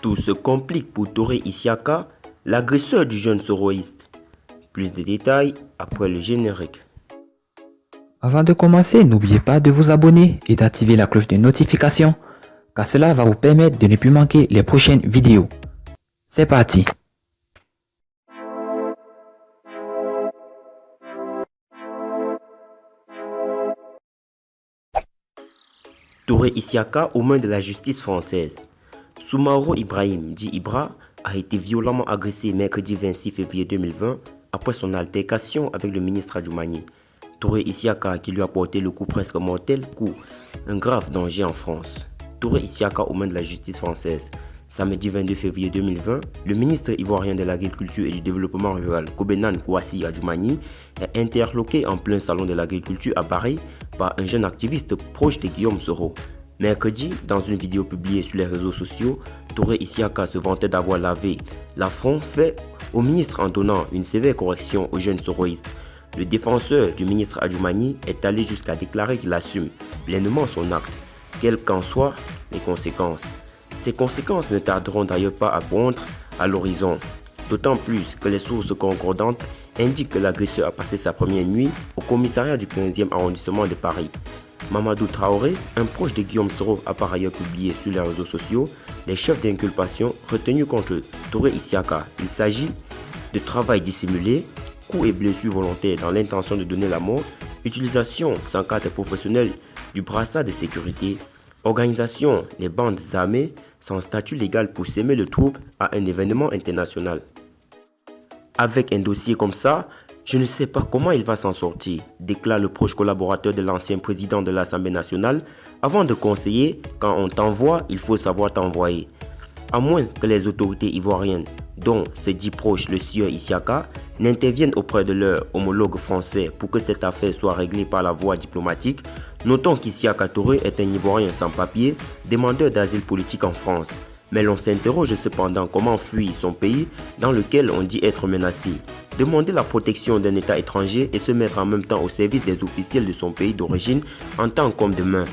Tout se complique pour Touré Isiaka, l'agresseur du jeune soroïste. Plus de détails après le générique. Avant de commencer, n'oubliez pas de vous abonner et d'activer la cloche de notification, car cela va vous permettre de ne plus manquer les prochaines vidéos. C'est parti! Touré Isiaka aux mains de la justice française. Soumaoro Ibrahim, dit Ibra, a été violemment agressé mercredi 26 février 2020 après son altercation avec le ministre Adjoumani. Touré Isiaka qui lui a porté le coup presque mortel, un grave danger en France. Touré Isiaka aux mains de la justice française. Samedi 22 février 2020, le ministre ivoirien de l'Agriculture et du Développement rural, Kobenan Kouassi Adjoumani, est interloqué en plein salon de l'agriculture à Paris par un jeune activiste proche de Guillaume Soro. Mercredi, dans une vidéo publiée sur les réseaux sociaux, Touré Isiaka se vantait d'avoir lavé l'affront fait au ministre en donnant une sévère correction aux jeunes soroïstes. Le défenseur du ministre Adjoumani est allé jusqu'à déclarer qu'il assume pleinement son acte, quelles qu'en soient les conséquences. Ces conséquences ne tarderont d'ailleurs pas à poindre à l'horizon, d'autant plus que les sources concordantes indiquent que l'agresseur a passé sa première nuit au commissariat du 15e arrondissement de Paris. Mamadou Traoré, un proche de Guillaume Soro, a par ailleurs publié sur les réseaux sociaux les chefs d'inculpation retenus contre Touré Isiaka. Il s'agit de travail dissimulé, coups et blessures volontaires dans l'intention de donner la mort, utilisation sans carte professionnelle du brassard de sécurité, organisation des bandes armées sans statut légal pour s'aimer le trouble à un événement international. Avec un dossier comme ça, je ne sais pas comment il va s'en sortir, déclare le proche collaborateur de l'ancien président de l'Assemblée nationale, avant de conseiller, quand on t'envoie, il faut savoir t'envoyer. À moins que les autorités ivoiriennes, dont se dit proche le sieur Isiaka, n'interviennent auprès de leur homologue français pour que cette affaire soit réglée par la voie diplomatique, notons qu'Isiaka Touré est un Ivoirien sans papier, demandeur d'asile politique en France. Mais l'on s'interroge cependant comment fuir son pays dans lequel on dit être menacé. Demander la protection d'un État étranger et se mettre en même temps au service des officiels de son pays d'origine en tant qu'homme de main.